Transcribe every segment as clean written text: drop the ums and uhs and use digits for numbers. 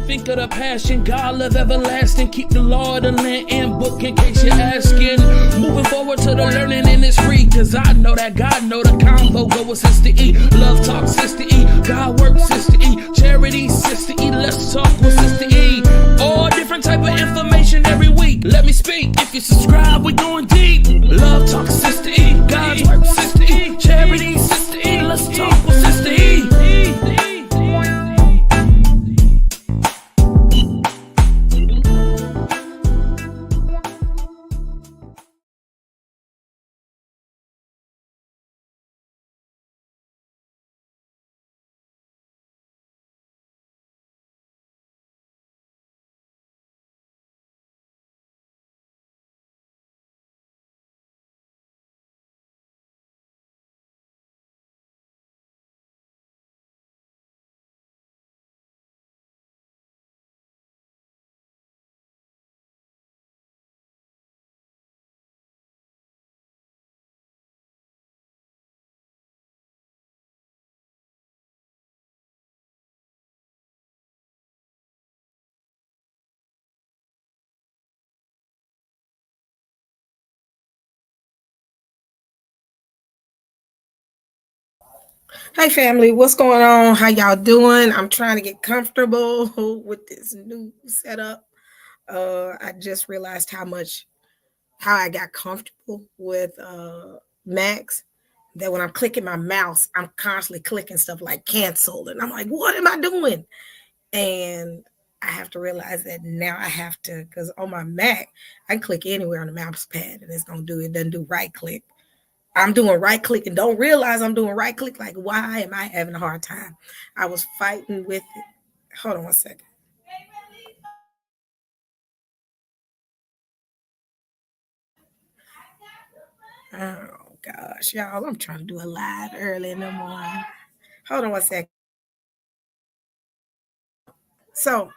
Think of the passion, God love everlasting. Keep the law of the land and book in case you're asking. Moving forward to the learning and it's free. Cause I know that God know the combo go with Sister E. Love talk Sister E, God work Sister E. Charity Sister E, let's talk with Sister E. All different type of information every week. Let me speak, if you subscribe we going deep. Love talk Sister E, God's work Sister E. Charity Sister E, let's talk with Sister E. Hey family, what's going on? How y'all doing? I'm trying to get comfortable with this new setup. I just realized how I got comfortable with Max that when I'm clicking my mouse, I'm constantly clicking stuff like cancel. And I'm like, what am I doing? And I have to realize that now I have to, because on my Mac, I can click anywhere on the mouse pad and it's gonna do it, doesn't do right click. I'm doing right click and don't realize I'm doing right click. Like, why am I having a hard time? I was fighting with it. Hold on one second. Oh gosh, y'all, I'm trying to do a live early in the morning. Hold on one second. So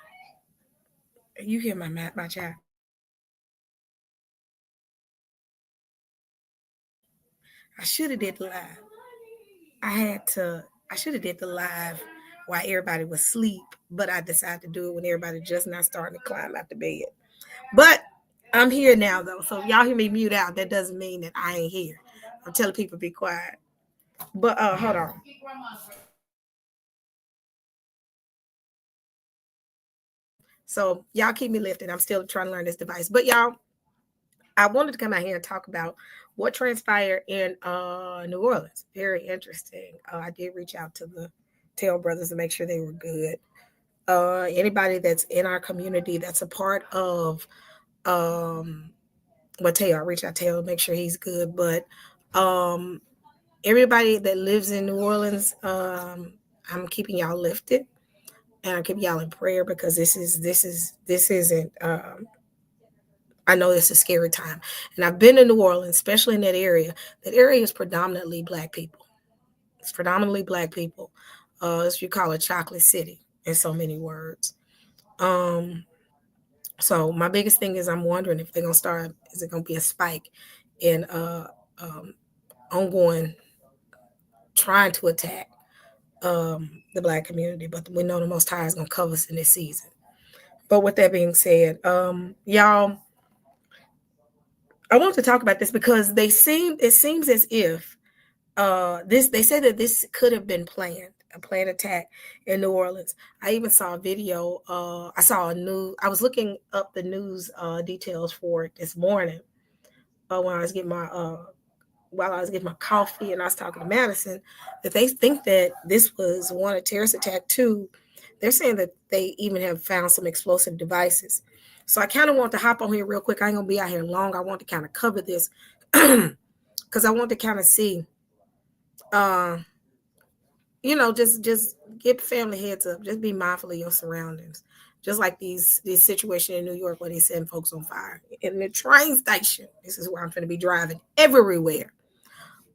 you hear my chat. I should have did the live. I should have did the live while everybody was asleep, but I decided to do it when everybody just not starting to climb out the bed. But I'm here now though. So if y'all hear me mute out, that doesn't mean that I ain't here. I'm telling people to be quiet. But hold on. So y'all keep me lifted. I'm still trying to learn this device. But y'all, I wanted to come out here and talk about what transpired in New Orleans. Very interesting. I did reach out to the Tail brothers to make sure they were good. Anybody that's in our community that's a part of Tail, I reached out to Tail to make sure he's good. But everybody that lives in New Orleans, I'm keeping y'all lifted and I'm keeping y'all in prayer because this isn't I know it's a scary time. And I've been to New Orleans, especially in that area. That area is predominantly black people. It's predominantly black people. As you call it, chocolate city in so many words. So my biggest thing is I'm wondering if they're gonna start, is it gonna be a spike in ongoing trying to attack the black community, but we know the Most High is gonna cover us in this season. But with that being said, y'all, I want to talk about this because it seems as if they said that this could have been planned, a planned attack in New Orleans. I even saw a video. I was looking up the news details for it this morning when I was getting my while I was getting my coffee and I was talking to Madison, that they think that this was one, a terrorist attack. Two, they're saying that they even have found some explosive devices. So I kind of want to hop on here real quick. I ain't gonna be out here long. I want to kind of cover this because I want to kind of see, just get family heads up. Just be mindful of your surroundings. Just like this situation in New York where they send folks on fire in the train station. This is where I'm going to be driving everywhere.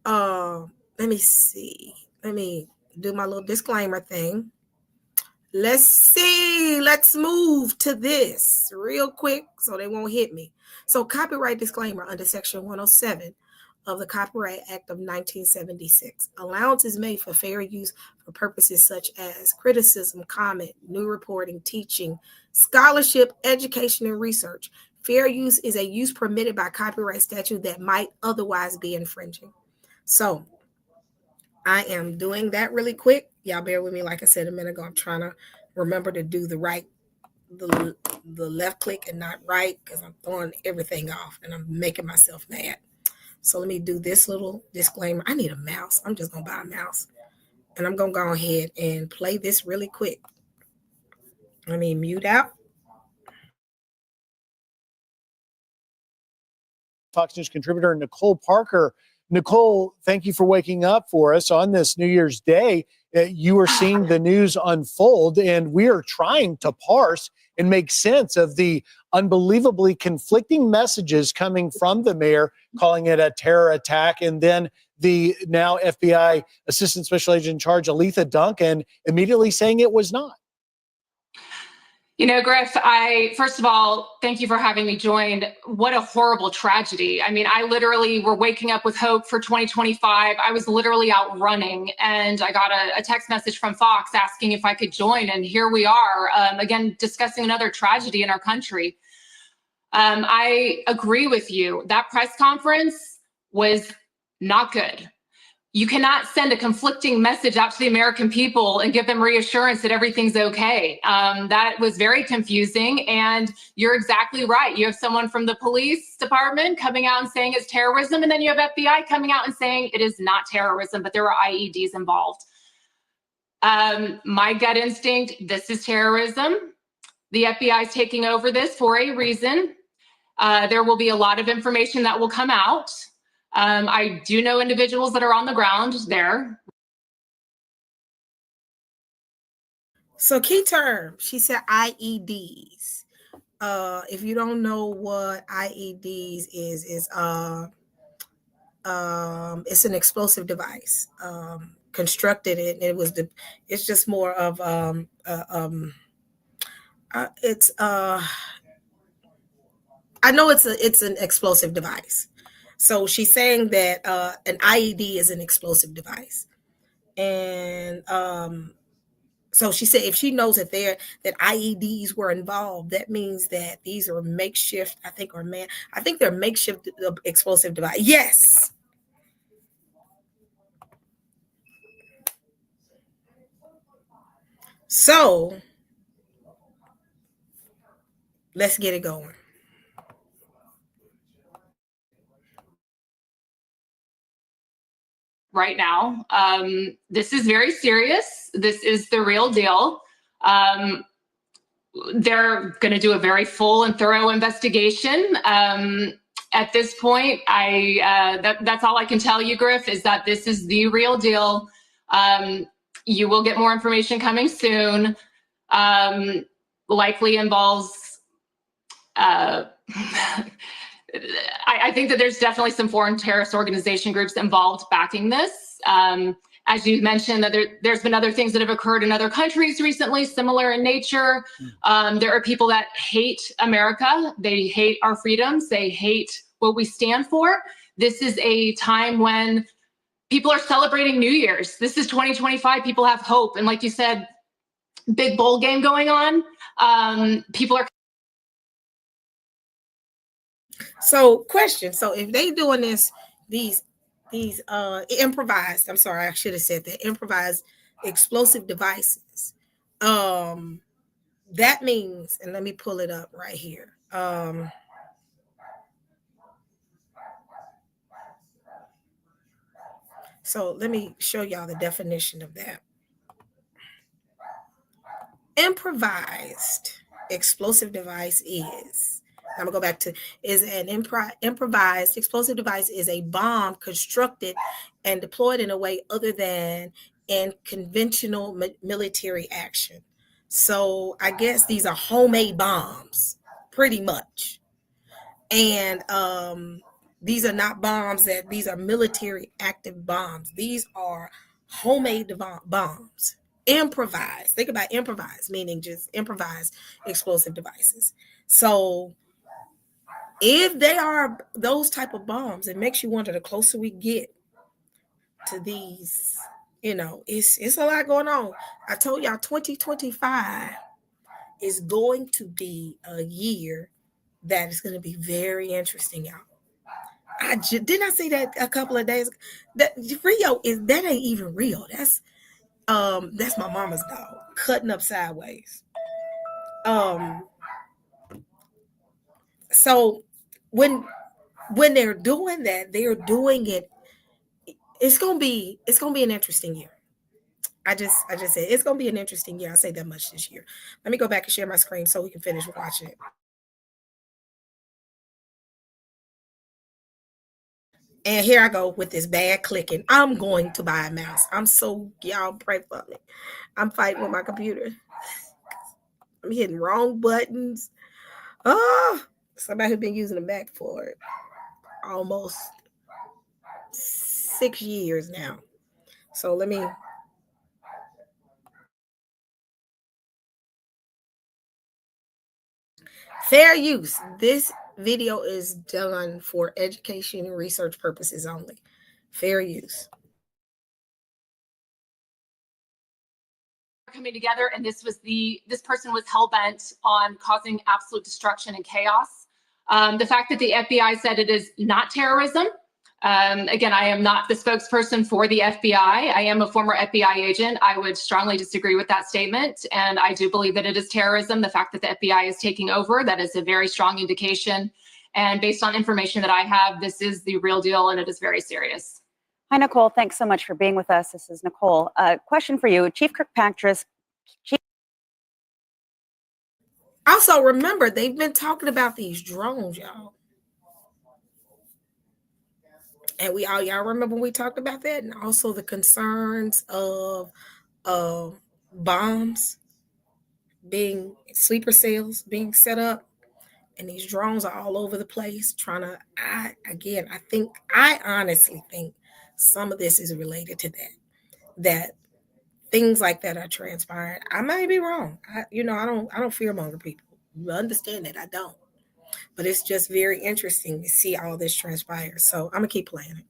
Let me see. Let me do my little disclaimer thing. Let's see. Let's move to this real quick so they won't hit me. So copyright disclaimer under section 107 of the Copyright Act of 1976. Allowance is made for fair use for purposes such as criticism, comment, new reporting, teaching, scholarship, education, and research. Fair use is a use permitted by copyright statute that might otherwise be infringing. So I am doing that really quick. Y'all bear with me. Like I said a minute ago, I'm trying to remember to do the left click and not right, because I'm throwing everything off and I'm making myself mad. So let me do this little disclaimer. I need a mouse. I'm just going to buy a mouse. And I'm going to go ahead and play this really quick. Let me mute out. Fox News contributor Nicole Parker. Nicole, thank you for waking up for us on this New Year's Day. You are seeing the news unfold, and we are trying to parse and make sense of the unbelievably conflicting messages coming from the mayor, calling it a terror attack, and then the now FBI Assistant Special Agent in Charge, Aletha Duncan, immediately saying it was not. You know, Griff, first of all, thank you for having me join. What a horrible tragedy. I mean, I literally were waking up with hope for 2025. I was literally out running, and I got a text message from Fox asking if I could join. And here we are, again, discussing another tragedy in our country. I agree with you. That press conference was not good. You cannot send a conflicting message out to the American people and give them reassurance that everything's okay. That was very confusing, and you're exactly right. You have someone from the police department coming out and saying it's terrorism, and then you have FBI coming out and saying it is not terrorism, but there are IEDs involved. My gut instinct, this is terrorism. The FBI is taking over this for a reason. There will be a lot of information that will come out. I do know individuals that are on the ground there. So key term, she said IEDs. If you don't know what IEDs is it's an explosive device. Constructed it. It's just more of I know it's an explosive device. So she's saying that an IED is an explosive device. And so she said if she knows that IEDs were involved, that means that these are makeshift, I think they're makeshift explosive device. Yes. So let's get it going. Right now, this is very serious. This is the real deal. They're going to do a very full and thorough investigation. At this point, that's all I can tell you, Griff, is that this is the real deal. You will get more information coming soon. Likely involves I think that there's definitely some foreign terrorist organization groups involved backing this. As you mentioned, that there's been other things that have occurred in other countries recently, similar in nature. There are people that hate America. They hate our freedoms. They hate what we stand for. This is a time when people are celebrating New Year's. This is 2025. People have hope. And like you said, big bowl game going on. People are. So question. So if they doing these improvised, I'm sorry, I should have said that, improvised explosive devices, that means, and let me pull it up right here. So let me show y'all the definition of that. Improvised explosive device is, I'm gonna go back to, is an improvised explosive device is a bomb constructed and deployed in a way other than in conventional military action. So I guess these are homemade bombs, pretty much. And these are not bombs these are military active bombs. These are homemade bombs. Improvised. Think about improvised, meaning just improvised explosive devices. So If they are those type of bombs, it makes you wonder, the closer we get to these, it's a lot going on. I told y'all 2025 is going to be a year that is going to be very interesting, y'all. Didn't I say that a couple of days ago? That Rio that ain't even real. That's my mama's dog cutting up sideways. So when they're doing that, they're doing it. It's gonna be an interesting year. I just said it's gonna be an interesting year. I say that much this year. Let me go back and share my screen so we can finish watching it. And here I go with this bad clicking. I'm going to buy a mouse. Y'all pray for me. I'm fighting with my computer. I'm hitting wrong buttons. Oh, somebody who's been using the Mac for almost 6 years now. So let me. Fair use. This video is done for education and research purposes only. Fair use. Coming together, and this person was hell-bent on causing absolute destruction and chaos. The fact that the FBI said it is not terrorism. Again, I am not the spokesperson for the FBI. I am a former FBI agent. I would strongly disagree with that statement, and I do believe that it is terrorism. The fact that the FBI is taking over, that is a very strong indication. And based on information that I have, this is the real deal, and it is very serious. Hi, Nicole. Thanks so much for being with us. This is Nicole. Question for you. Chief Kirkpatrick. Also, remember, they've been talking about these drones, y'all. And y'all remember we talked about that? And also the concerns of bombs sleeper cells being set up. And these drones are all over the place I honestly think some of this is related to that things like that are transpiring. I might be wrong. I don't fearmonger people. You understand that I don't. But it's just very interesting to see all this transpire. So I'm gonna keep playing it.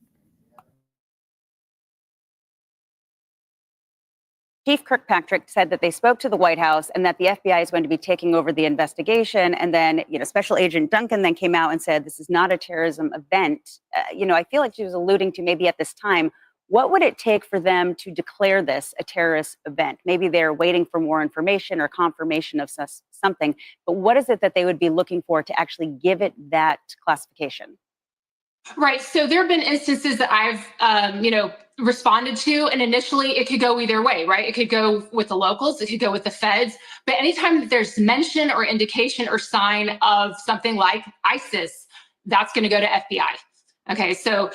Chief Kirkpatrick said that they spoke to the White House and that the FBI is going to be taking over the investigation. And then, Special Agent Duncan then came out and said this is not a terrorism event. I feel like she was alluding to maybe at this time, what would it take for them to declare this a terrorist event? Maybe they're waiting for more information or confirmation of something. But what is it that they would be looking for to actually give it that classification? Right. So there have been instances that I've, responded to, and initially it could go either way, right? It could go with the locals, it could go with the feds. But anytime that there's mention or indication or sign of something like ISIS, that's going to go to FBI. Okay. So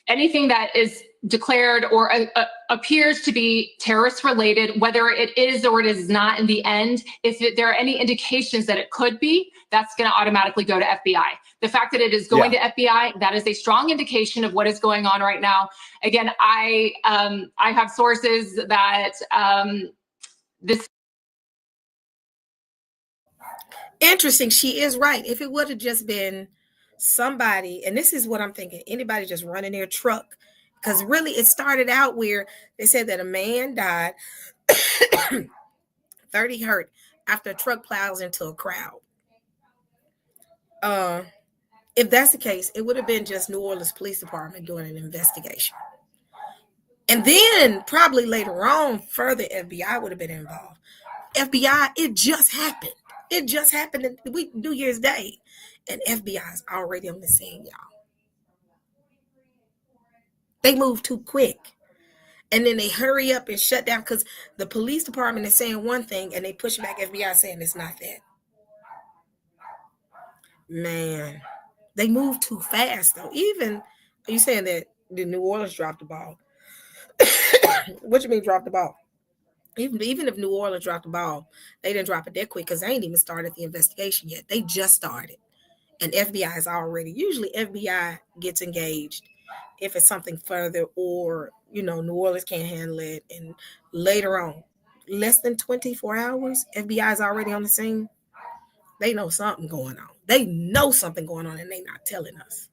anything that is declared or appears to be terrorist related, whether it is or it is not in the end, if there are any indications that it could be, that's going to automatically go to FBI. The fact that it is going to FBI, that is a strong indication of what is going on right now. Again, I have sources that this. Interesting. She is right. If it would have just been somebody, and this is what I'm thinking, anybody just running their truck, because really it started out where they said that a man died, 30 hurt after a truck plows into a crowd. If that's the case, it would have been just New Orleans Police Department doing an investigation. And then probably later on, further FBI would have been involved. FBI, it just happened. It just happened New Year's Day. And FBI is already on the scene, y'all. They move too quick. And then they hurry up and shut down because the police department is saying one thing and they push back FBI saying it's not that. Man, they move too fast, though. Are you saying that the New Orleans dropped the ball? What you mean dropped the ball? Even if New Orleans dropped the ball, they didn't drop it that quick because they ain't even started the investigation yet. They just started. And FBI is usually FBI gets engaged if it's something further or, New Orleans can't handle it. And later on, less than 24 hours, FBI is already on the scene. They know something going on. They know something going on and they not telling us.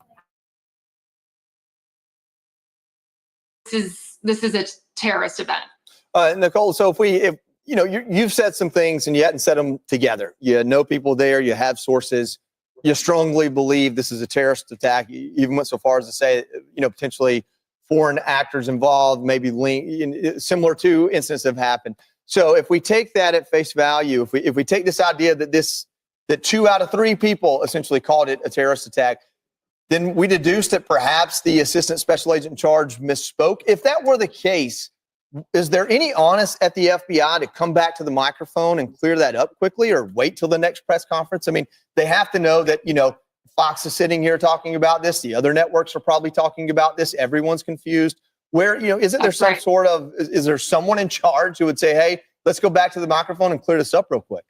This is a terrorist event. Nicole, so if you know, you've said some things and you hadn't said them together. You know people there, you have sources, you strongly believe this is a terrorist attack. You even went so far as to say, you know, potentially foreign actors involved, maybe similar to incidents that have happened. So if we take that at face value, if we take this idea that 2 out of 3 people essentially called it a terrorist attack, then we deduce that perhaps the assistant special agent in charge misspoke. If that were the case, is there any honest at the FBI to come back to the microphone and clear that up quickly, or wait till the next press conference? I mean, they have to know that, you know, Fox is sitting here talking about this. The other networks are probably talking about this. Everyone's confused. Where, you know, isn't there some sort of, is there someone in charge who would say, hey, let's go back to the microphone and clear this up real quick?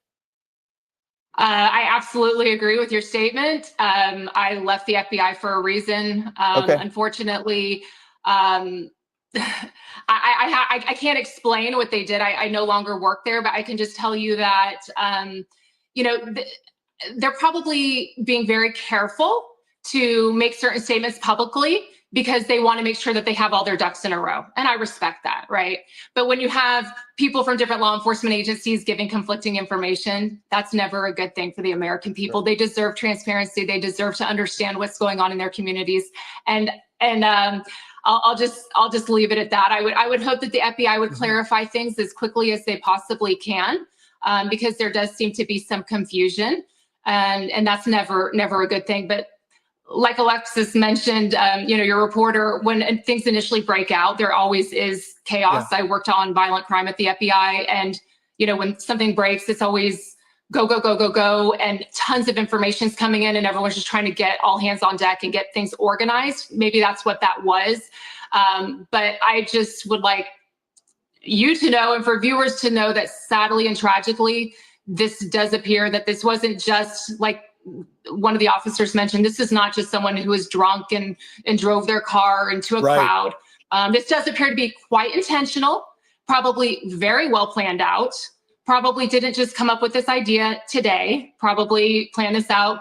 I absolutely agree with your statement. I left the FBI for a reason. Unfortunately, I can't explain what they did. I no longer work there, but I can just tell you that, you know, they're probably being very careful to make certain statements publicly because they want to make sure that they have all their ducks in a row. And I respect that, right? But when you have people from different law enforcement agencies giving conflicting information, that's never a good thing for the American people. They deserve transparency. They deserve to understand what's going on in their communities. And I'll just leave it at that. I would hope that the FBI would clarify things as quickly as they possibly can, because there does seem to be some confusion, and that's never a good thing. But like Alexis mentioned, you know, your reporter, when things initially break out, there always is chaos. Yeah. I worked on violent crime at the FBI, and you know, when something breaks, it's always go, and tons of information's coming in, and everyone's just trying to get all hands on deck and get things organized. Maybe that's what that was. But I just would like you to know, and for viewers to know, that sadly and tragically, this does appear that this wasn't just, like one of the officers mentioned, this is not just someone who was drunk and drove their car into a crowd. This does appear to be quite intentional, probably very well planned out. Probably didn't just come up with this idea today, probably planned this out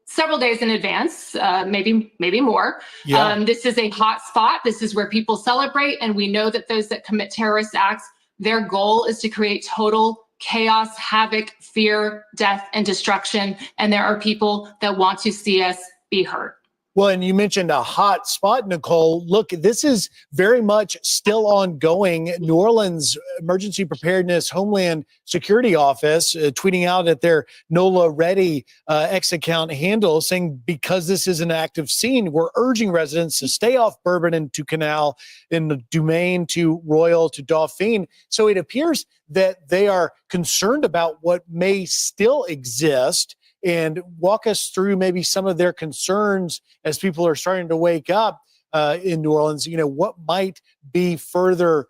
several days in advance, maybe more. Yeah. This is a hot spot. This is where people celebrate. And we know that those that commit terrorist acts, their goal is to create total chaos, havoc, fear, death, and destruction. And there are people that want to see us be hurt. Well, and you mentioned a hot spot, Nicole. Look, this is very much still ongoing. New Orleans Emergency Preparedness Homeland Security Office tweeting out at their NOLA Ready X account handle saying, because this is an active scene, we're urging residents to stay off Bourbon and to Canal, in the Dumaine to Royal to Dauphine. So it appears that they are concerned about what may still exist. And walk us through maybe some of their concerns as people are starting to wake up in New Orleans. You know, what might be further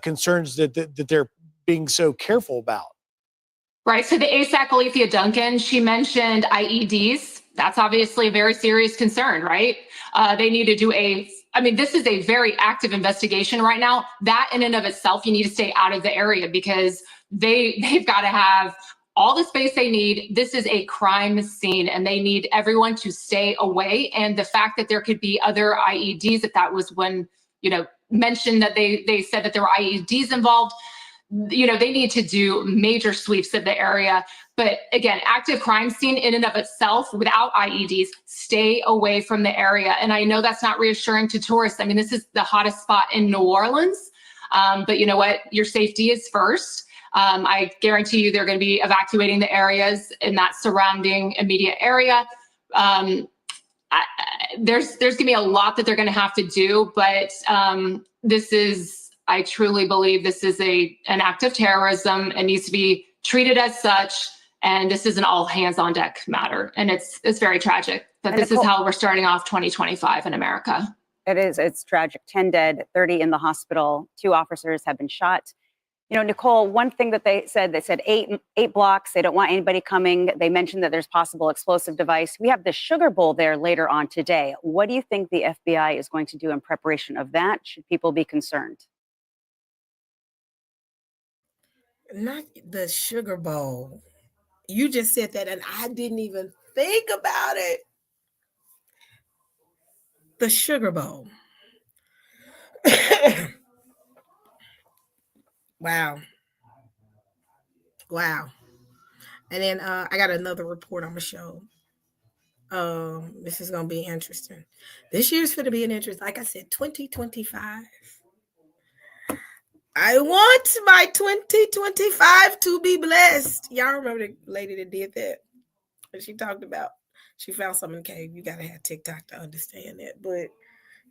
concerns that they're being so careful about? Right. So the ASAC Alethea Duncan, she mentioned IEDs. That's obviously a very serious concern, right? They need to do this is a very active investigation right now. That in and of itself, you need to stay out of the area because they've got to have all the space they need. This is a crime scene and they need everyone to stay away. And the fact that there could be other IEDs, if that was when, you know, mentioned that they said that there were IEDs involved, you know, they need to do major sweeps of the area. But again, active crime scene in and of itself without IEDs, stay away from the area. And I know that's not reassuring to tourists. I mean, this is the hottest spot in New Orleans. But you know what? Your safety is first. I guarantee you they're going to be evacuating the areas in that surrounding immediate area. There's going to be a lot that they're going to have to do, but I truly believe this is an act of terrorism and needs to be treated as such. And this is an all hands on deck matter. And it's very tragic that this is how we're starting off 2025 in America. It is. It's tragic. 10 dead, 30 in the hospital. 2 officers have been shot. You know, Nicole, one thing that they said 8 blocks. They don't want anybody coming. They mentioned that there's possible explosive device. We have the Sugar Bowl there later on today. What do you think the FBI is going to do in preparation of that? Should people be concerned? Not the Sugar Bowl. You just said that, and I didn't even Think about it. The Sugar Bowl. Wow. Wow. And then I got another report on the show. This is gonna be interesting. This year's gonna be an interest. Like I said, 2025. I want my 2025 to be blessed. Y'all remember the lady that did that? And she talked about she found something in the cave. You gotta have TikTok to understand that. But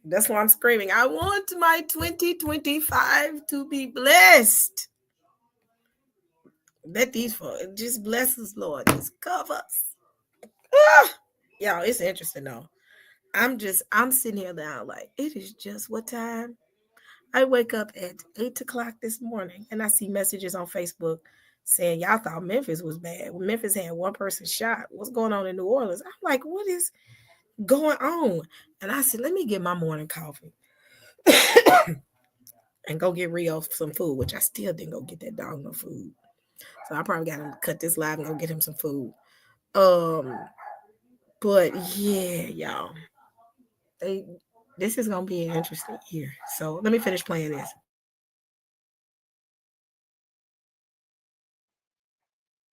that's why I'm screaming. I want my 2025 to be blessed. Let these folks just bless us, Lord. Just cover us. Y'all, it's interesting though. I'm sitting here now like it is just what time? I wake up at 8 o'clock this morning and I see messages on Facebook saying y'all thought Memphis was bad. Well, Memphis had one person shot. What's going on in New Orleans? I'm like, what is going on? And I said, let me get my morning coffee and go get Rio some food, which I still didn't go get that dog no food. So I probably got to cut this live and go get him some food. But yeah, y'all. This is gonna be an interesting year. So let me finish playing this.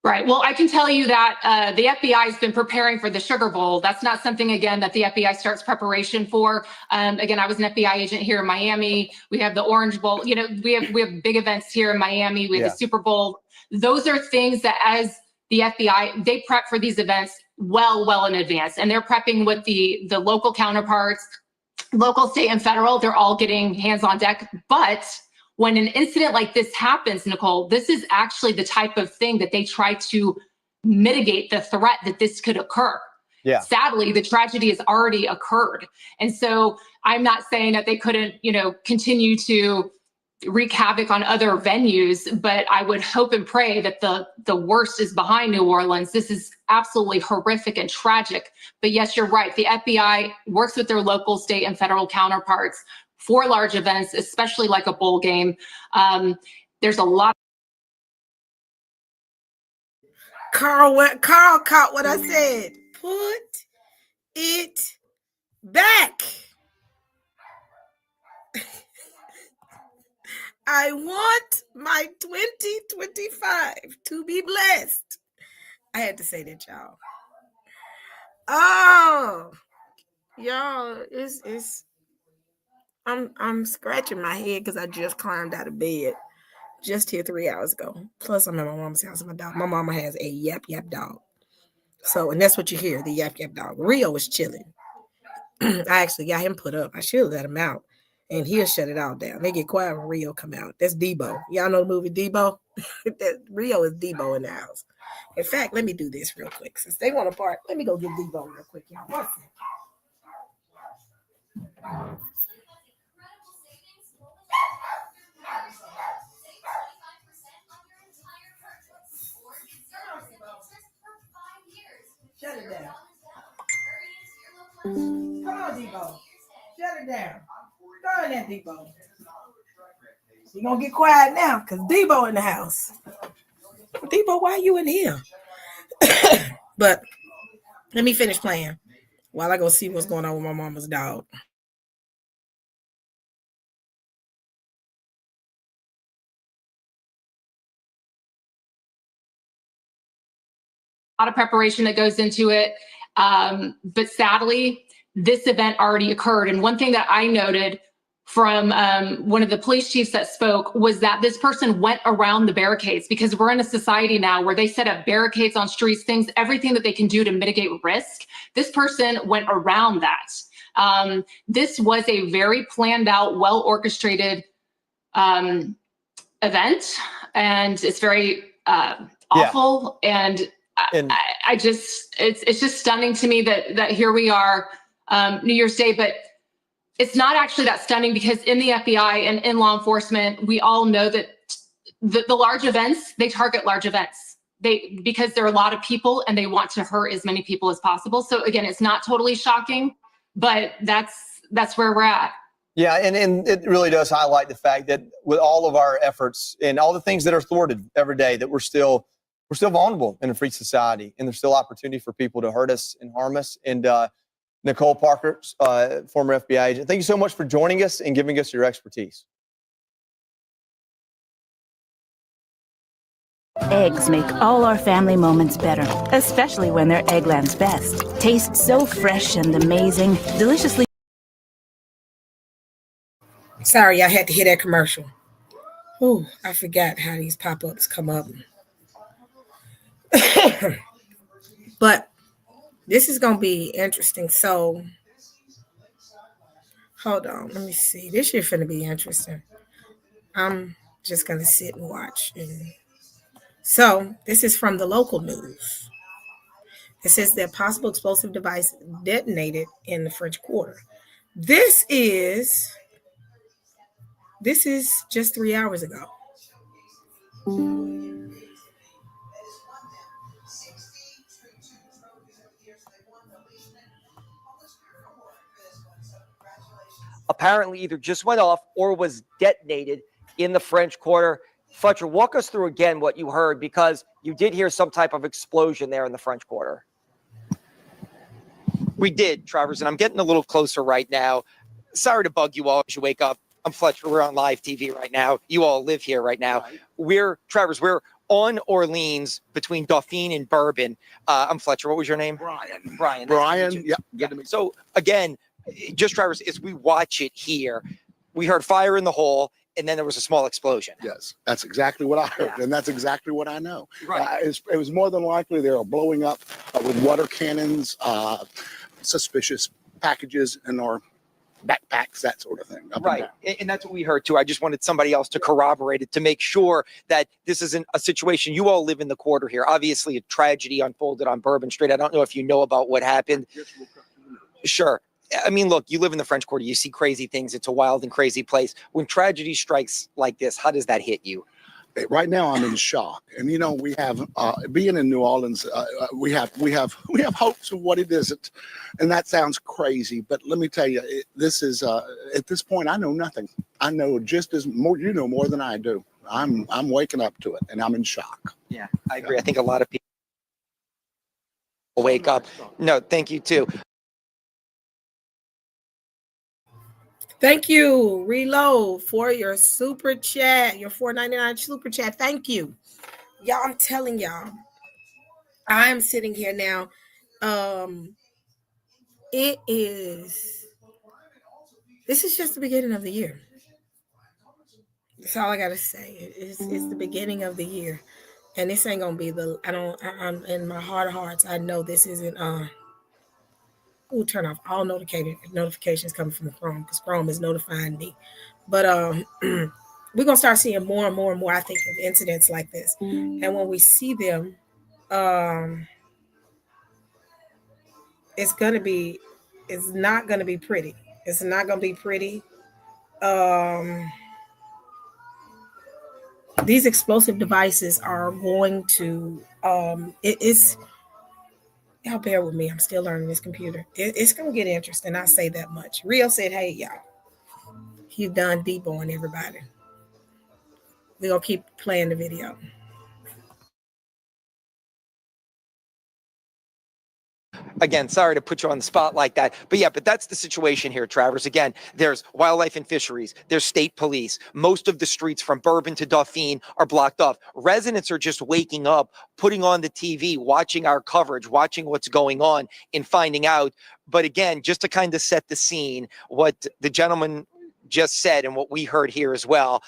Right. Well, I can tell you that the FBI has been preparing for the Sugar Bowl. That's not something, again, that the FBI starts preparation for. Again, I was an FBI agent here in Miami. We have the Orange Bowl. You know, we have big events here in Miami. We have the Super Bowl. Those are things that, as the FBI, they prep for these events well in advance, and they're prepping with the local counterparts, local, state, and federal. They're all getting hands on deck, but when an incident like this happens, Nicole, this is actually the type of thing that they try to mitigate the threat that this could occur. Yeah. Sadly, the tragedy has already occurred. And so I'm not saying that they couldn't, continue to wreak havoc on other venues, but I would hope and pray that the worst is behind New Orleans. This is absolutely horrific and tragic. But yes, you're right. The FBI works with their local, state, and federal counterparts for large events, especially like a bowl game. There's a lot. Carl caught what I said. Put it back. I want my 2025 to be blessed. I had to say that, y'all. Oh, y'all, it's I'm scratching my head because I just climbed out of bed just here 3 hours ago. Plus, I'm at my mama's house. My mama has a yap dog. So, and that's what you hear, the yap dog. Rio is chilling. I actually got him put up. I should have let him out, and he'll shut it all down. They get quiet when Rio come out. That's Debo. Y'all know the movie Debo? Rio is Debo in the house. In fact, let me do this real quick. Since they want to part, let me go get Debo real quick, y'all. One second. Shut it down. Come on, Debo. Shut it down. Go in there, Debo. You're going to get quiet now because Debo in the house. Debo, why are you in here? But let me finish playing while I go see what's going on with my mama's dog. A lot of preparation that goes into it. But sadly, this event already occurred. And one thing that I noted from one of the police chiefs that spoke was that this person went around the barricades, because we're in a society now where they set up barricades on streets, everything that they can do to mitigate risk. This person went around that. This was a very planned out, well orchestrated event, and it's very awful. And I just, it's just stunning to me that here we are, New Year's Day, but it's not actually that stunning, because in the FBI and in law enforcement, we all know that the large events, they target large events. Because there are a lot of people and they want to hurt as many people as possible. So again, it's not totally shocking, but that's where we're at. Yeah, and it really does highlight the fact that with all of our efforts and all the things that are thwarted every day, that we're still we're still vulnerable in a free society, and there's still opportunity for people to hurt us and harm us. And Nicole Parker, former FBI agent, thank you so much for joining us and giving us your expertise. Eggs make all our family moments better, especially when they're Eggland's Best. Taste so fresh and amazing, deliciously. Sorry, I had to hear that commercial. Oh, I forgot how these pop-ups come up. But this is going to be interesting. So, hold on. Let me see. This shit finna be interesting. I'm just going to sit and watch. So, this is from the local news. It says that possible explosive device detonated in the French Quarter. This is just 3 hours ago. Apparently either just went off or was detonated in the French Quarter. Fletcher, walk us through again what you heard, because you did hear some type of explosion there in the French Quarter. We did, Travers, and I'm getting a little closer right now. Sorry to bug you all as you wake up. I'm Fletcher. We're on live TV right now. You all live here right now. We're on Orleans between Dauphine and Bourbon. I'm Fletcher. What was your name? Brian. Nice to meet you. Yeah. So again, just Travers, as we watch it here, we heard fire in the hole, and then there was a small explosion. Yes, that's exactly what I heard, and that's exactly what I know. Right. It was more than likely they were blowing up with water cannons, suspicious packages in our backpacks, that sort of thing. Right. And that's what we heard too. I just wanted somebody else to corroborate it, to make sure that this isn't a situation. You all live in the quarter here. Obviously, a tragedy unfolded on Bourbon Street. I don't know if you know about what happened. Sure. I mean, look, you live in the French Quarter. You see crazy things. It's a wild and crazy place. When tragedy strikes like this, how does that hit you? Right now, I'm in shock, and we have being in New Orleans, we have hopes of what it isn't, and that sounds crazy. But let me tell you, this is at this point, I know nothing. I know just as more. You know more than I do. I'm waking up to it, and I'm in shock. Yeah, I agree. I think a lot of people wake up. No, thank you too. Thank you, Reload, for your super chat, your $4.99 super chat. Thank you. Y'all, I'm telling y'all, I'm sitting here now. This is just the beginning of the year. That's all I got to say. It's the beginning of the year. And this ain't going to be I'm in my heart of hearts, I know this isn't, turn off all notifications coming from Chrome, because Chrome is notifying me. But we're gonna start seeing more and more and more, I think, of incidents like this. And when we see them, it's not gonna be pretty. It's not gonna be pretty. These explosive devices are going to y'all bear with me. I'm still learning this computer. It's going to get interesting. I'll say that much. Rio said, hey, y'all, you've done deboing everybody. We're going to keep playing the video. Again, sorry to put you on the spot like that. But that's the situation here, Travers. Again, there's wildlife and fisheries. There's state police. Most of the streets from Bourbon to Dauphine are blocked off. Residents are just waking up, putting on the TV, watching our coverage, watching what's going on and finding out. But again, just to kind of set the scene, what the gentleman just said and what we heard here as well,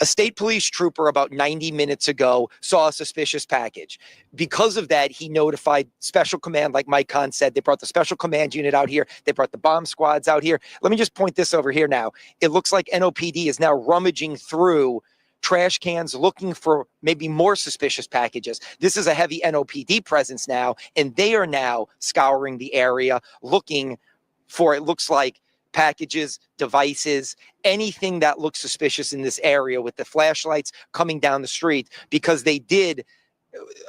a state police trooper about 90 minutes ago saw a suspicious package. Because of that, he notified special command, like Mike Kahn said. They brought the special command unit out here. They brought the bomb squads out here. Let me just point this over here now. It looks like NOPD is now rummaging through trash cans looking for maybe more suspicious packages. This is a heavy NOPD presence now, and they are now scouring the area looking for, it looks like, packages, devices, anything that looks suspicious in this area with the flashlights coming down the street, because they did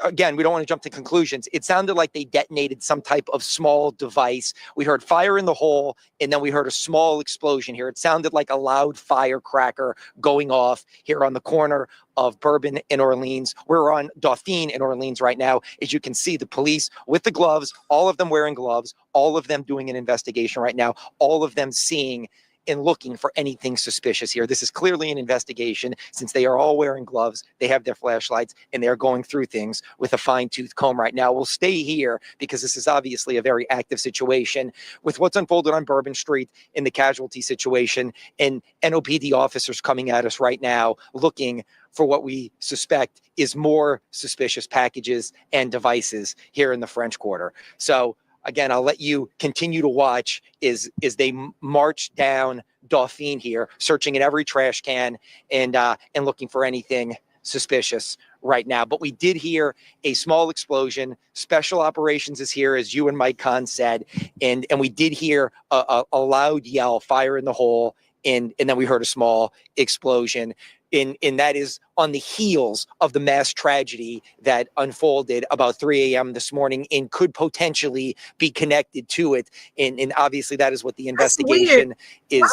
again, we don't want to jump to conclusions. It sounded like they detonated some type of small device. We heard fire in the hole, and then we heard a small explosion here. It sounded like a loud firecracker going off here on the corner of Bourbon and Orleans. We're on Dauphine in Orleans right now. As you can see, the police with the gloves, all of them wearing gloves, all of them doing an investigation right now, all of them seeing and looking for anything suspicious here. This is clearly an investigation since they are all wearing gloves, they have their flashlights, and they're going through things with a fine-tooth comb right now. We'll stay here because this is obviously a very active situation with what's unfolded on Bourbon Street in the casualty situation, and NOPD officers coming at us right now looking for what we suspect is more suspicious packages and devices here in the French Quarter. So again, I'll let you continue to watch as they march down Dauphine here, searching in every trash can and looking for anything suspicious right now. But we did hear a small explosion. Special operations is here, as you and Mike Kahn said, and we did hear a loud yell, fire in the hole, and then we heard a small explosion. And that is on the heels of the mass tragedy that unfolded about 3 a.m. this morning and could potentially be connected to it. And obviously that is what the investigation is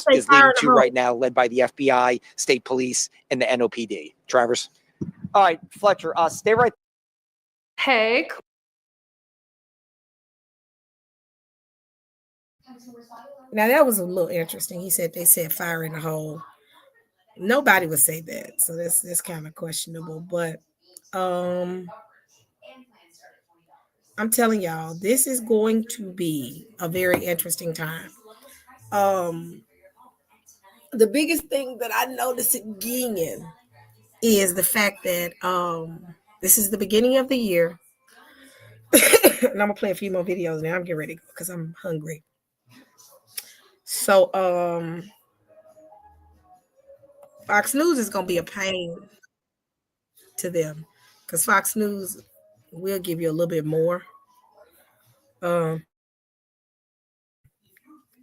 leading to right now, led by the FBI, state police, and the NOPD. Travers. All right, Fletcher, stay right. Hey. Now that was a little interesting. He said they said fire in the hole. Nobody would say that, so that's kind of questionable. But I'm telling y'all, this is going to be a very interesting time. The biggest thing that I noticed again is the fact that this is the beginning of the year. And I'm gonna play a few more videos now. I'm getting ready because I'm hungry. So Fox News is gonna be a pain to them because Fox News will give you a little bit more.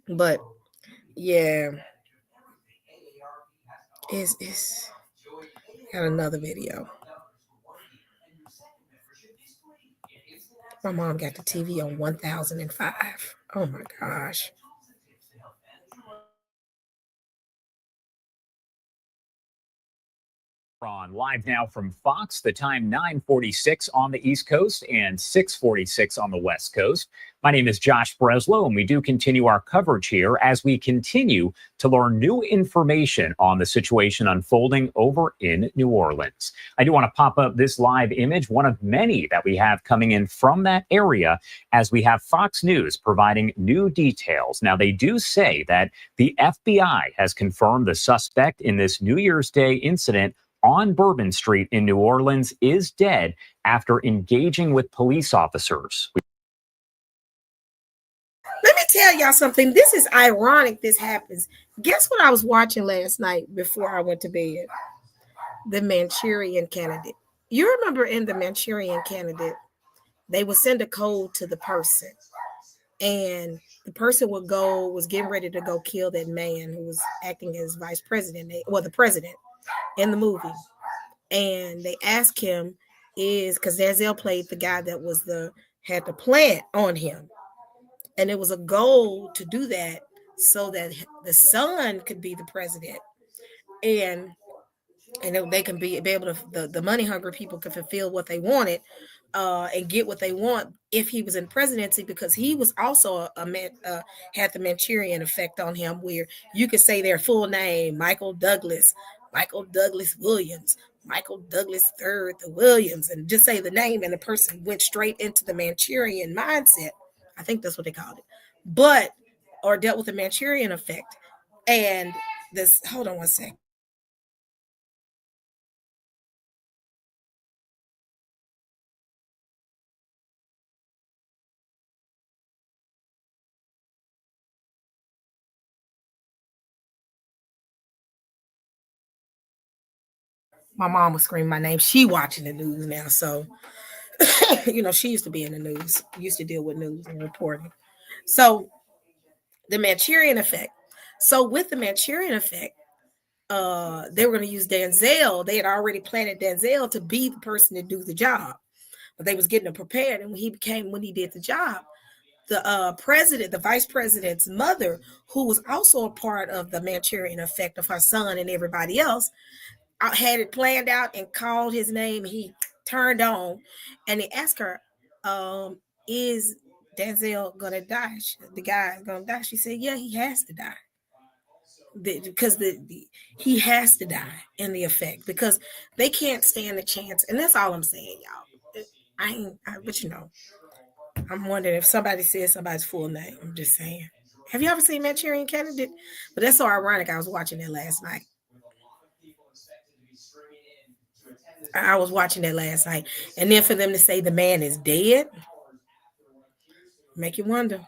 But yeah, it's got another video. My mom got the TV on 1005. Oh my gosh. On live now from Fox, the time 9:46 on the East Coast and 6:46 on the West Coast. My name is Josh Breslow, and we do continue our coverage here as we continue to learn new information on the situation unfolding over in New Orleans. I do want to pop up this live image, one of many that we have coming in from that area, as we have Fox News providing new details. Now, they do say that the FBI has confirmed the suspect in this New Year's Day incident on Bourbon Street in New Orleans is dead after engaging with police officers. Let me tell y'all something. This is ironic this happens. Guess what I was watching last night before I went to bed? The Manchurian Candidate. You remember in the Manchurian Candidate, they would send a code to the person, and the person was getting ready to go kill that man who was acting as vice president, the president in the movie. And they asked him because Denzel played the guy that had the plant on him. And it was a goal to do that so that the son could be the president. And they can be able to, the money hungry people could fulfill what they wanted and get what they want if he was in presidency, because he was also had the Manchurian effect on him, where you could say their full name: Michael Douglas Williams, Michael Douglas III, the Williams, and just say the name, and the person went straight into the Manchurian mindset. I think that's what they called it, or dealt with the Manchurian effect. And hold on one second. My mom was screaming my name. She watching the news now, so she used to be in the news, used to deal with news and reporting. So the Manchurian effect. So with the Manchurian effect, they were going to use Denzel. They had already planted Denzel to be the person to do the job, but they was getting him prepared. And when he did the job, the vice president's mother, who was also a part of the Manchurian effect of her son and everybody else, had it planned out and called his name. He turned on, and they asked her, "Is Denzel gonna die? The guy is gonna die?" She said, "Yeah, he has to die." Because he has to die in the effect, because they can't stand the chance. And that's all I'm saying, y'all. But I'm wondering if somebody says somebody's full name. I'm just saying. Have you ever seen Manchurian Candidate? But that's so ironic. I was watching it last night. And then for them to say the man is dead, make you wonder.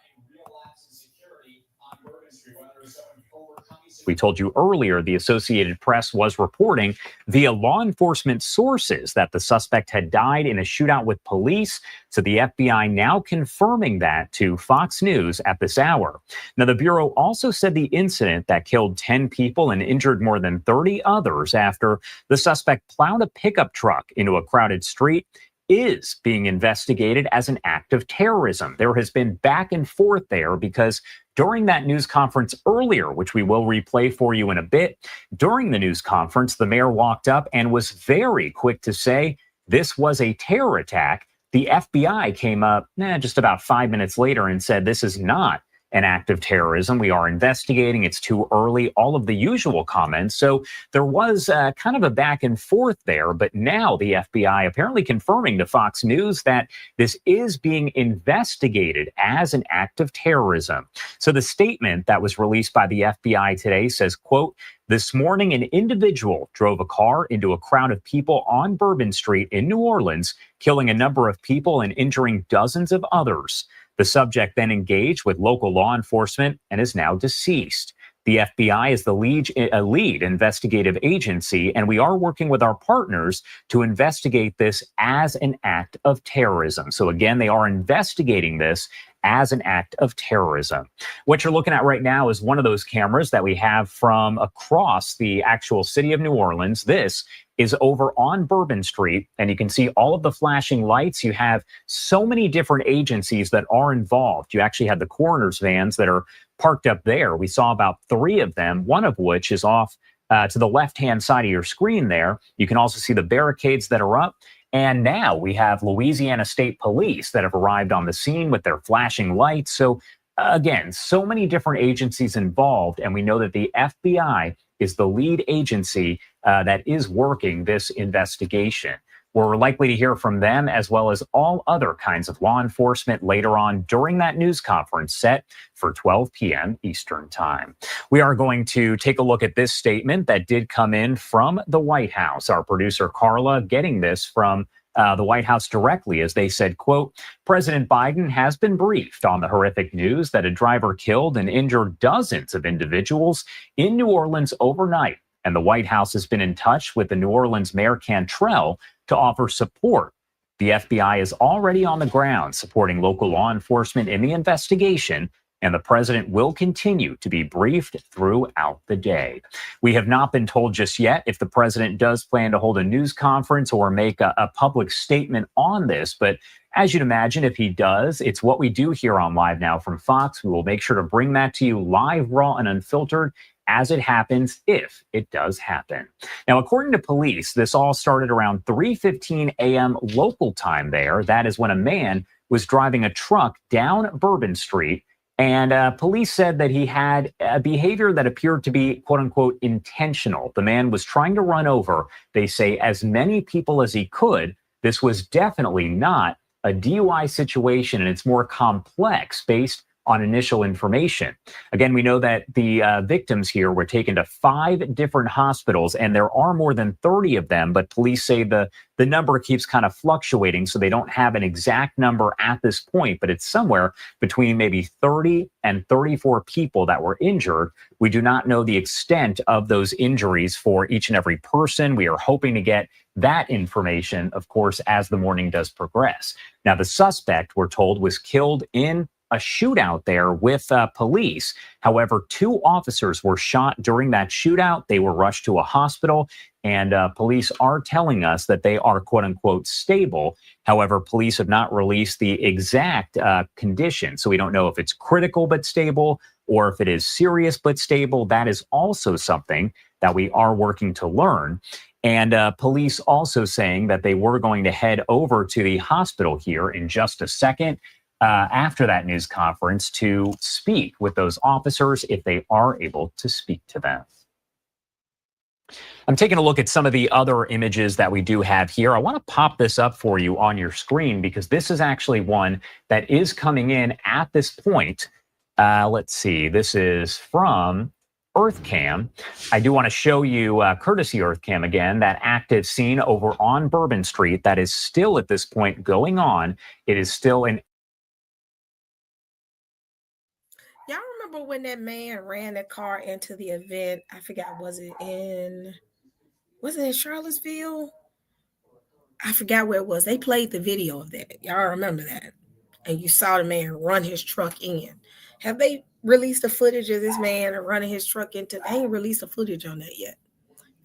We told you earlier the Associated Press was reporting via law enforcement sources that the suspect had died in a shootout with police. So the FBI now confirming that to Fox News at this hour. Now, the Bureau also said the incident that killed 10 people and injured more than 30 others after the suspect plowed a pickup truck into a crowded street is being investigated as an act of terrorism. There has been back and forth there because during that news conference earlier, which we will replay for you in a bit, during the news conference, the mayor walked up and was very quick to say this was a terror attack. The FBI came up just about 5 minutes later and said this is not an act of terrorism. We are investigating. It's too early. All of the usual comments. So there was kind of a back and forth there. But now the FBI apparently confirming to Fox News that this is being investigated as an act of terrorism. So the statement that was released by the FBI today says, quote, "This morning, an individual drove a car into a crowd of people on Bourbon Street in New Orleans, killing a number of people and injuring dozens of others. The subject then engaged with local law enforcement and is now deceased. The FBI is the lead investigative agency, and we are working with our partners to investigate this as an act of terrorism." So again, they are investigating this as an act of terrorism. What you're looking at right now is one of those cameras that we have from across the actual city of New Orleans. This is over on Bourbon Street, and you can see all of the flashing lights. You have so many different agencies that are involved. You actually have the coroner's vans that are parked up there. We saw about 3 of them, one of which is off to the left-hand side of your screen there. You can also see the barricades that are up. And now we have Louisiana State Police that have arrived on the scene with their flashing lights. So again, so many different agencies involved. And we know that the FBI is the lead agency that is working this investigation. We're likely to hear from them as well as all other kinds of law enforcement later on during that news conference set for 12 p.m. Eastern Time. We are going to take a look at this statement that did come in from the White House. Our producer Carla getting this from the White House directly as they said, quote, "President Biden has been briefed on the horrific news that a driver killed and injured dozens of individuals in New Orleans overnight. And the White House has been in touch with the New Orleans Mayor Cantrell to offer support. The FBI is already on the ground supporting local law enforcement in the investigation, and the president will continue to be briefed throughout the day." We have not been told just yet if the president does plan to hold a news conference or make a public statement on this, but as you'd imagine, if he does, it's what we do here on Live Now from Fox. We will make sure to bring that to you live, raw, and unfiltered as it happens, if it does happen. Now, according to police, this all started around 3:15 a.m. local time there. That is when a man was driving a truck down Bourbon Street, and police said that he had a behavior that appeared to be, quote unquote, intentional. The man was trying to run over, they say, as many people as he could. This was definitely not a DUI situation, and it's more complex based on initial information. Again, we know that the victims here were taken to 5 different hospitals, and there are more than 30 of them, but police say the number keeps kind of fluctuating, so they don't have an exact number at this point, but it's somewhere between maybe 30 and 34 people that were injured. We do not know the extent of those injuries for each and every person. We are hoping to get that information, of course, as the morning does progress. Now, the suspect, we're told, was killed in a shootout there with police. However, 2 officers were shot during that shootout. They were rushed to a hospital, and police are telling us that they are, quote unquote, stable. However, police have not released the exact condition. So we don't know if it's critical but stable or if it is serious but stable. That is also something that we are working to learn. And police also saying that they were going to head over to the hospital here in just a second after that news conference to speak with those officers if they are able to speak to them. I'm taking a look at some of the other images that we do have here. I want to pop this up for you on your screen because this is actually one that is coming in at this point. Let's see. This is from EarthCam. I do want to show you, courtesy EarthCam again, that active scene over on Bourbon Street that is still at this point going on. It is still in. Y'all remember when that man ran that car into the event? I forgot, was it in Charlottesville? I forgot where it was. They played the video of that. Y'all remember that? And you saw the man run his truck in. Have they released the footage of this man running his truck into? They ain't released the footage on that yet.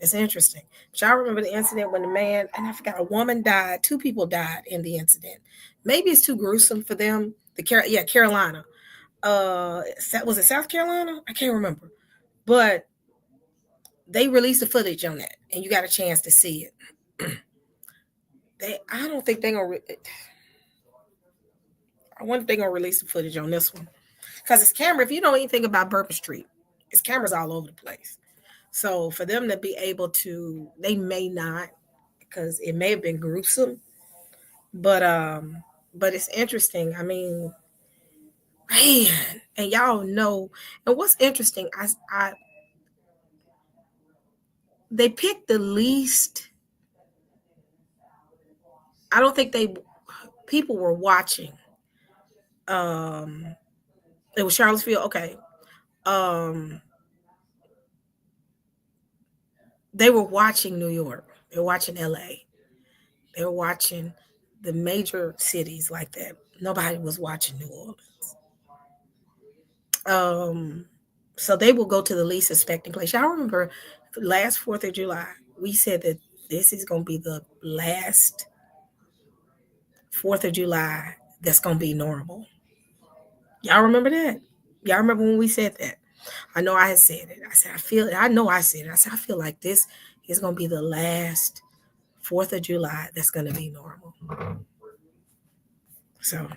It's interesting. But y'all remember the incident when the man, and I forgot, a woman died. 2 people died in the incident. Maybe it's too gruesome for them. Carolina. Was it South Carolina? I can't remember. But they released the footage on that, and you got a chance to see it. I don't think they're gonna. I wonder if they're gonna release the footage on this one, because it's camera. If you know anything about Bourbon Street, it's cameras all over the place. So for them to be able to, they may not, because it may have been gruesome, but it's interesting. I mean, man, and y'all know, and what's interesting, they picked the least. I don't think people were watching. It was Charlottesville. Okay. They were watching New York. They were watching LA. They were watching the major cities like that. Nobody was watching New Orleans. So they will go to the least suspecting place. Y'all remember last 4th of July, we said that this is going to be the last 4th of July that's going to be normal. Y'all remember that? Y'all remember when we said that? I know I had said it. I said, I feel like this is going to be the last 4th of July that's going to be normal. So.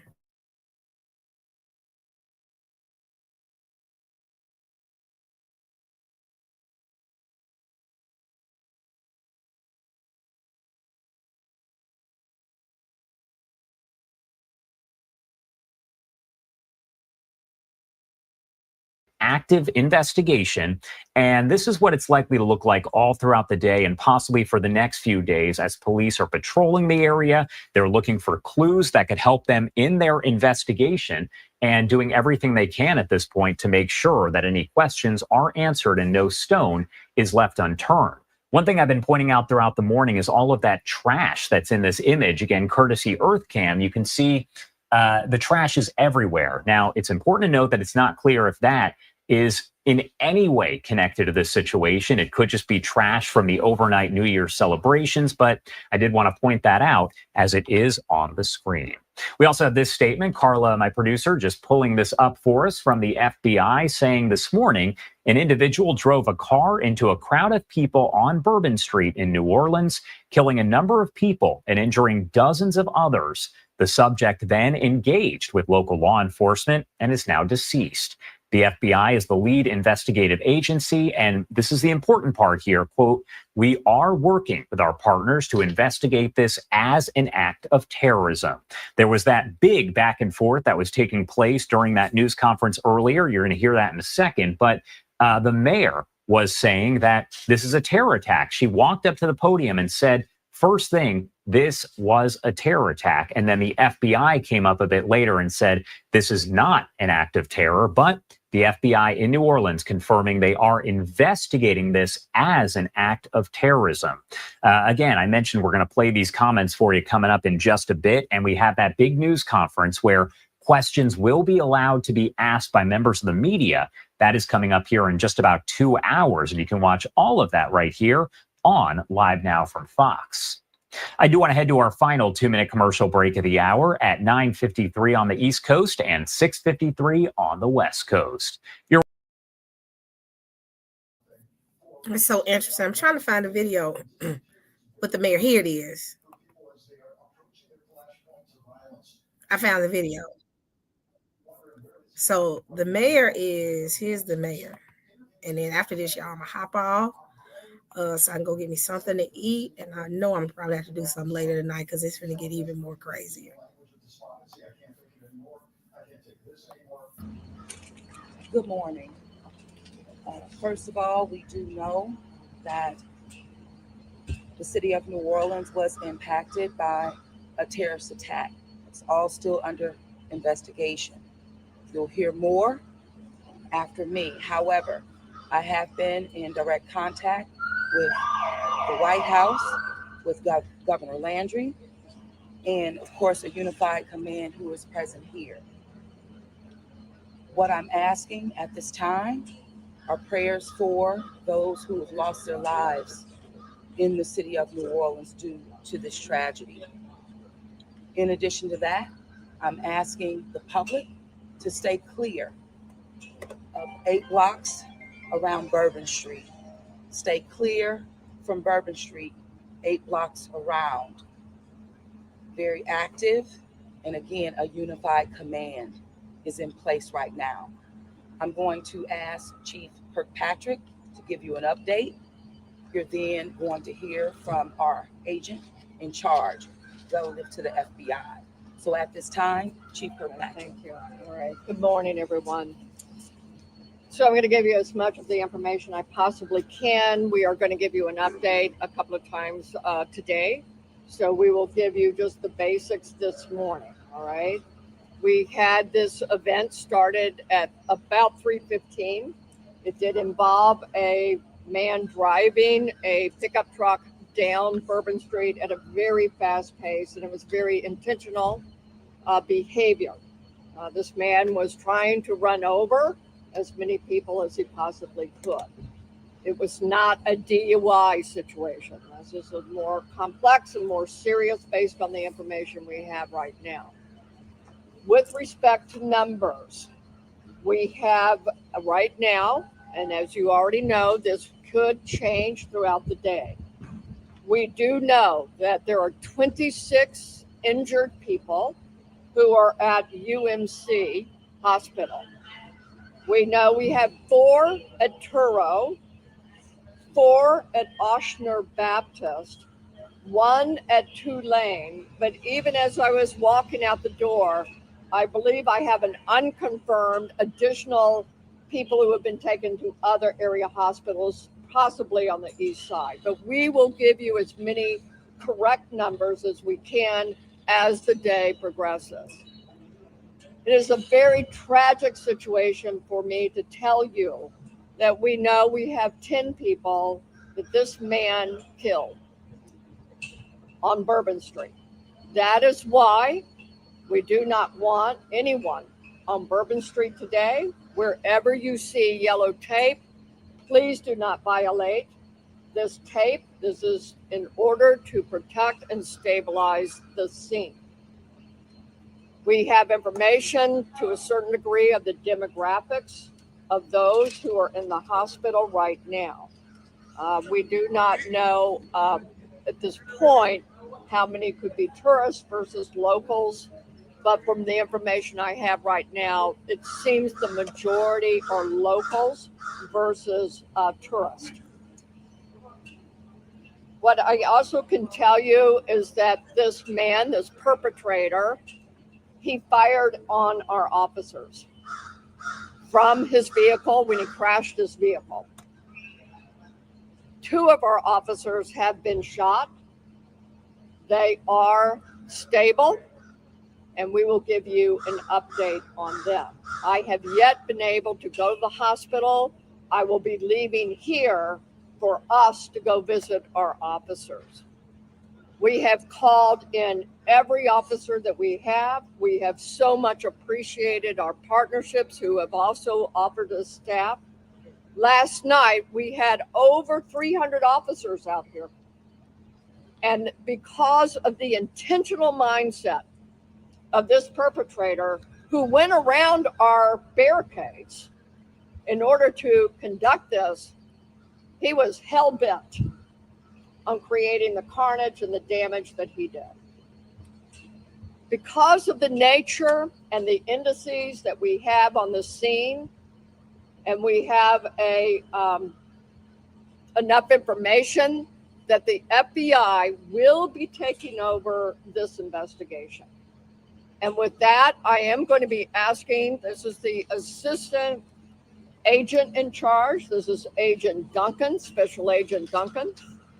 Active investigation. And this is what it's likely to look like all throughout the day and possibly for the next few days as police are patrolling the area. They're looking for clues that could help them in their investigation and doing everything they can at this point to make sure that any questions are answered and no stone is left unturned. One thing I've been pointing out throughout the morning is all of that trash that's in this image. Again, courtesy EarthCam, you can see the trash is everywhere. Now, it's important to note that it's not clear if that is in any way connected to this situation. It could just be trash from the overnight New Year's celebrations, but I did want to point that out as it is on the screen. We also have this statement, Carla, my producer, just pulling this up for us from the FBI, saying this morning, an individual drove a car into a crowd of people on Bourbon Street in New Orleans, killing a number of people and injuring dozens of others. The subject then engaged with local law enforcement and is now deceased. The FBI is the lead investigative agency, and this is the important part here, quote, we are working with our partners to investigate this as an act of terrorism. There was that big back and forth that was taking place during that news conference earlier. You're going to hear that in a second, but the mayor was saying that this is a terror attack. She walked up to the podium and said, first thing, this was a terror attack. And then the FBI came up a bit later and said, this is not an act of terror, but the FBI in New Orleans confirming they are investigating this as an act of terrorism. Again, I mentioned we're going to play these comments for you coming up in just a bit. And we have that big news conference where Questions will be allowed to be asked by members of the media. That is coming up here in just about 2 hours, and you can watch all of that right here on Live Now from Fox. I do want to head to our final 2-minute commercial break of the hour at 9:53 on the East Coast and 6:53 on the West Coast. It's so interesting. I'm trying to find a video with the mayor. Here it is. I found the video. So the mayor here's the mayor. And then after this, y'all, I'm going to hop off so I can go get me something to eat. And I know I'm probably have to do something later tonight because it's going to get even more crazier. Good morning. First of all, we do know that the city of New Orleans was impacted by a terrorist attack. It's all still under investigation. You'll hear more after me. However, I have been in direct contact with the White House, with Governor Landry, and of course, a unified command who is present here. What I'm asking at this time are prayers for those who have lost their lives in the city of New Orleans due to this tragedy. In addition to that, I'm asking the public to stay clear of 8 blocks around Bourbon Street. Stay clear from Bourbon Street, 8 blocks around. Very active, and again, a unified command is in place right now. I'm going to ask Chief Kirkpatrick to give you an update. You're then going to hear from our agent in charge relative to the FBI. So at this time, Chief Kirkpatrick. Thank you. All right. Good morning, everyone. So I'm going to give you as much of the information I possibly can. We are going to give you an update a couple of times today. So we will give you just the basics this morning. All right. We had this event started at about 3:15. It did involve a man driving a pickup truck down Bourbon Street at a very fast pace, and it was very intentional behavior. This man was trying to run over as many people as he possibly could. It was not a DUI situation. This is a more complex and more serious based on the information we have right now. With respect to numbers, we have right now, and as you already know, this could change throughout the day. We do know that there are 26 injured people who are at UMC Hospital. We know we have 4 at Turo, 4 at Oshner Baptist, 1 at Tulane. But even as I was walking out the door, I believe I have an unconfirmed additional people who have been taken to other area hospitals, possibly on the east side. But we will give you as many correct numbers as we can as the day progresses. It is a very tragic situation for me to tell you that we know we have 10 people that this man killed on Bourbon Street. That is why we do not want anyone on Bourbon Street today. Wherever you see yellow tape, please do not violate this tape. This is in order to protect and stabilize the scene. We have information to a certain degree of the demographics of those who are in the hospital right now. We do not know at this point how many could be tourists versus locals, but from the information I have right now, it seems the majority are locals versus tourists. What I also can tell you is that this man, this perpetrator, he fired on our officers from his vehicle when he crashed his vehicle. 2 of our officers have been shot. They are stable, and we will give you an update on them. I have yet been able to go to the hospital. I will be leaving here for us to go visit our officers. We have called in every officer that we have. We have so much appreciated our partnerships who have also offered us staff. Last night, we had over 300 officers out here. And because of the intentional mindset of this perpetrator who went around our barricades in order to conduct this, he was hell-bent on creating the carnage and the damage that he did. Because of the nature and the indices that we have on the scene, and we have enough information that the FBI will be taking over this investigation. And with that, I am going to be asking, this is the assistant agent in charge. This is Agent Duncan, Special Agent Duncan,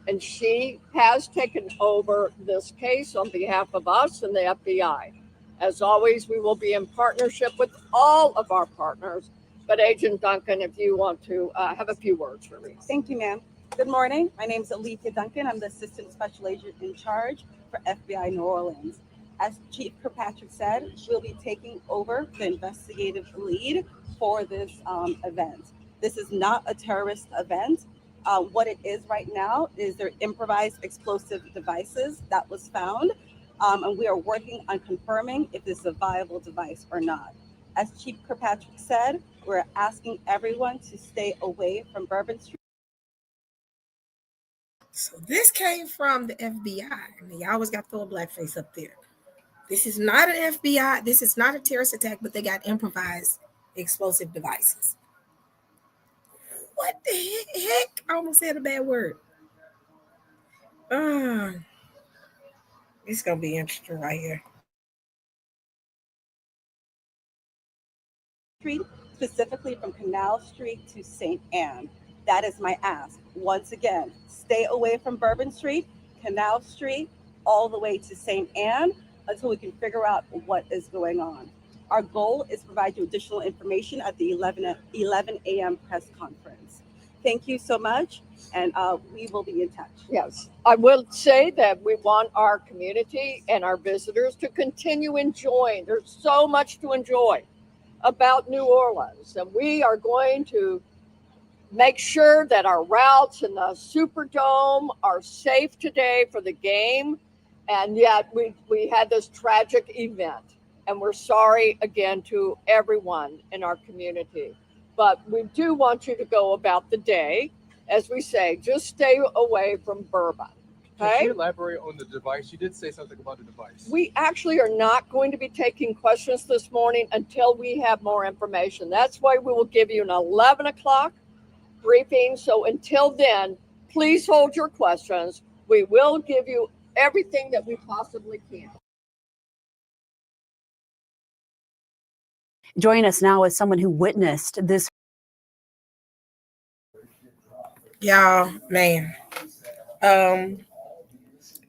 and she has taken over this case on behalf of us and the FBI. As always, we will be in partnership with all of our partners. But Agent Duncan, if you want to have a few words for me. Thank you, ma'am. Good morning. My name is Alethea Duncan. I'm the Assistant Special Agent in charge for FBI New Orleans. As Chief Kirkpatrick said, we'll be taking over the investigative lead for this event. This is not a terrorist event. What it is right now is their improvised explosive devices that was found, and we are working on confirming if this is a viable device or not. As Chief Kirkpatrick said, we're asking everyone to stay away from Bourbon Street. So this came from the FBI. I mean, you always got to throw a blackface up there. This is not an FBI. This is not a terrorist attack, but they got improvised explosive devices. What the heck? I almost said a bad word. It's going to be interesting right here. Street, specifically from Canal Street to St. Anne. That is my ask. Once again, stay away from Bourbon Street, Canal Street, all the way to St. Anne until we can figure out what is going on. Our goal is to provide you additional information at the 11 a.m. press conference. Thank you so much, and we will be in touch. Yes, I will say that we want our community and our visitors to continue enjoying. There's so much to enjoy about New Orleans, and we are going to make sure that our routes in the Superdome are safe today for the game. And yet we had this tragic event, and we're sorry again to everyone in our community. But we do want you to go about the day, as we say, just stay away from bourbon. Okay? Can you elaborate on the device? You did say something about the device. We actually are not going to be taking questions this morning until we have more information. That's why we will give you an 11 o'clock briefing. So until then, please hold your questions. We will give you everything that we possibly can. Joining us now is someone who witnessed this. Y'all, man.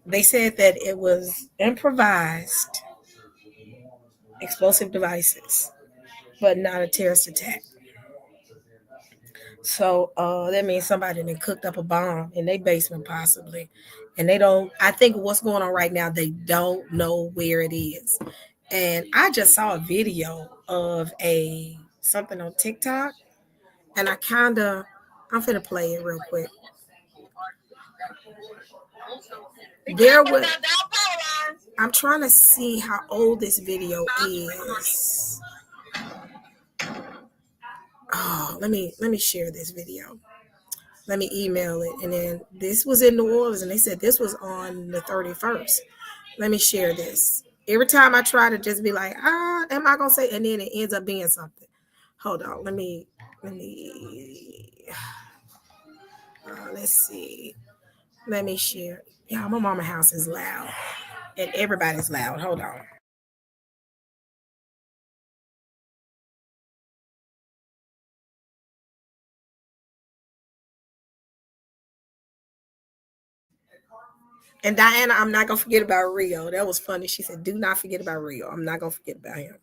They said that it was improvised explosive devices, but not a terrorist attack. So that means somebody then cooked up a bomb in their basement possibly. And they don't, I think what's going on right now, they don't know where it is. And I just saw a video of something on TikTok, and I'm finna play it real quick. I'm trying to see how old this video is. Oh, let me share this video. Let me email it. And then this was in New Orleans, and they said this was on the 31st. Let me share this. Every time I try to just be like, am I gonna say, and then it ends up being something. Hold on, let's see. Let me share. Yeah, my mama's house is loud, and everybody's loud. Hold on. And Diana, I'm not gonna forget about Rio. That was funny. She said, "Do not forget about Rio." I'm not gonna forget about him.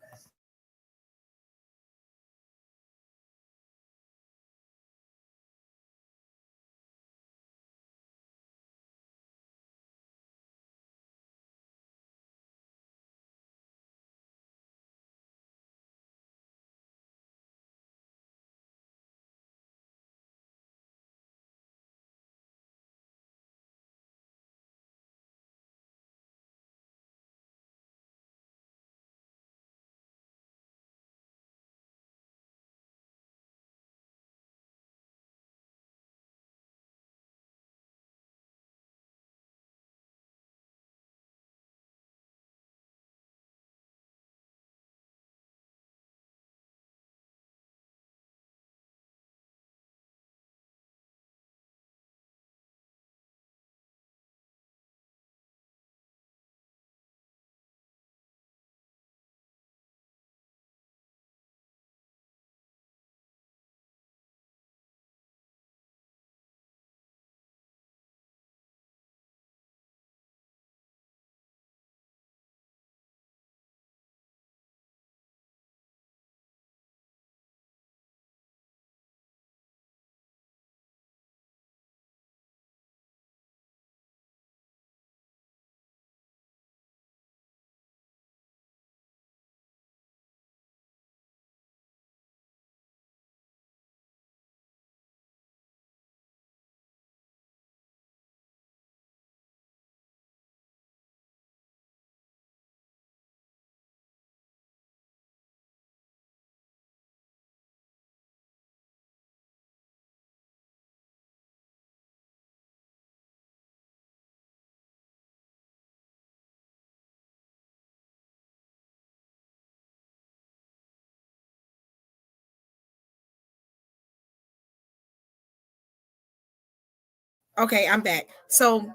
Okay, I'm back. So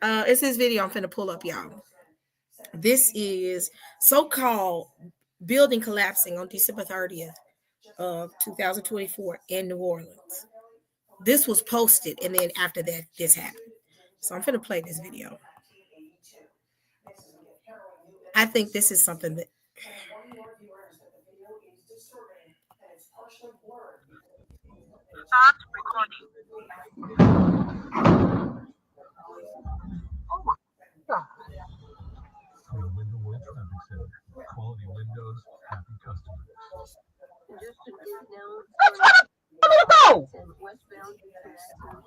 it's this video I'm finna pull up, y'all. This is so-called building collapsing on December 30th of 2024 in New Orleans. This was posted, and then after that, this happened. So I'm finna play this video. I think this is something that Stop recording. Oh my God. From the Window World Traffic Center, quality windows, happy customers. Congestion is now westbound in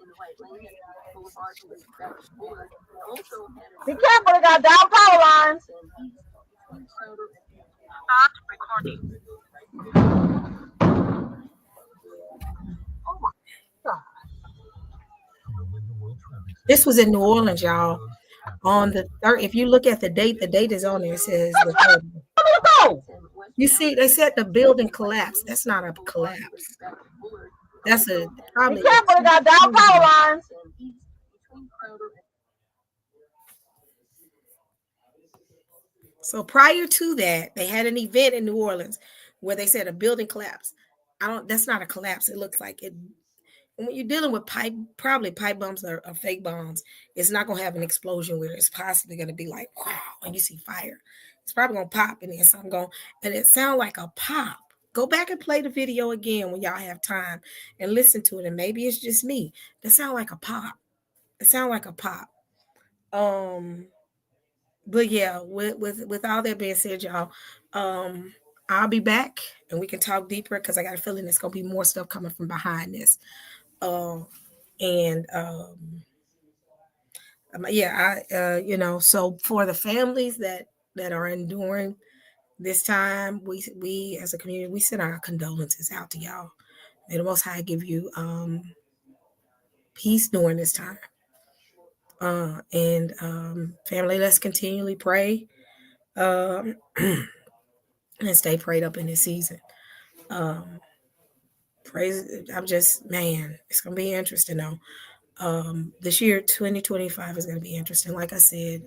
the right lane at Boulevard to Back Boulevard. Also, be careful, they got down power lines. Stop recording. Oh my God. this was in New Orleans, y'all. On the third, if you look at the date is on there. It says the 30th. You see, they said the building collapsed. That's not a collapse. That's a probably. Be careful, they got down power lines. So prior to that, they had an event in New Orleans where they said a building collapsed. That's not a collapse. It looks like it. When you're dealing with probably pipe bombs or fake bombs, it's not going to have an explosion where it's possibly going to be like, wow, when you see fire. It's probably going to pop and then something going, and it sounds like a pop. Go back and play the video again when y'all have time and listen to it. And maybe it's just me. That sounds like a pop. It sounds like a pop. But yeah, with all that being said, y'all, I'll be back and we can talk deeper because I got a feeling there's going to be more stuff coming from behind this. So for the families that are enduring this time, we as a community, we send our condolences out to y'all. May the Most High give you peace during this time. Family, let's continually pray and stay prayed up in this season. It's gonna be interesting though. This year 2025 is gonna be interesting. Like I said,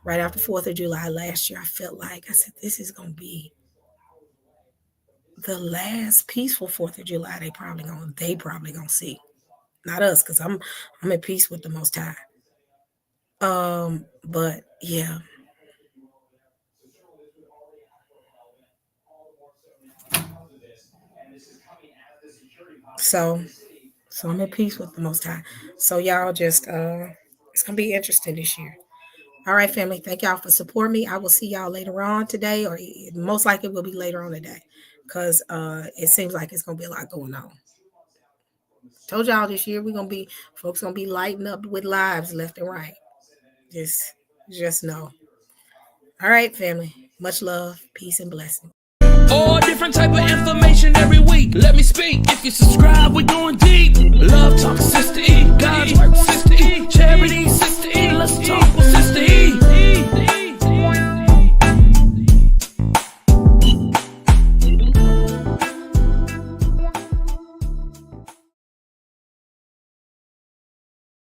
right after 4th of July last year, I said this is gonna be the last peaceful 4th of July they probably gonna see. Not us, because I'm at peace with the Most High. But yeah. So I'm at peace with the Most High. So y'all just it's gonna be interesting this year. All right, family. Thank y'all for supporting me. I will see y'all later on today, or most likely will be later on today, because it seems like it's gonna be a lot going on. Told y'all this year folks gonna be lighting up with lives left and right. Just know. All right, family. Much love, peace, and blessing. All different type of information every week. Let me speak. If you subscribe, we going deep. Love talk, Sister E. God's work, Sister E. Charity, Sister E. Let's talk.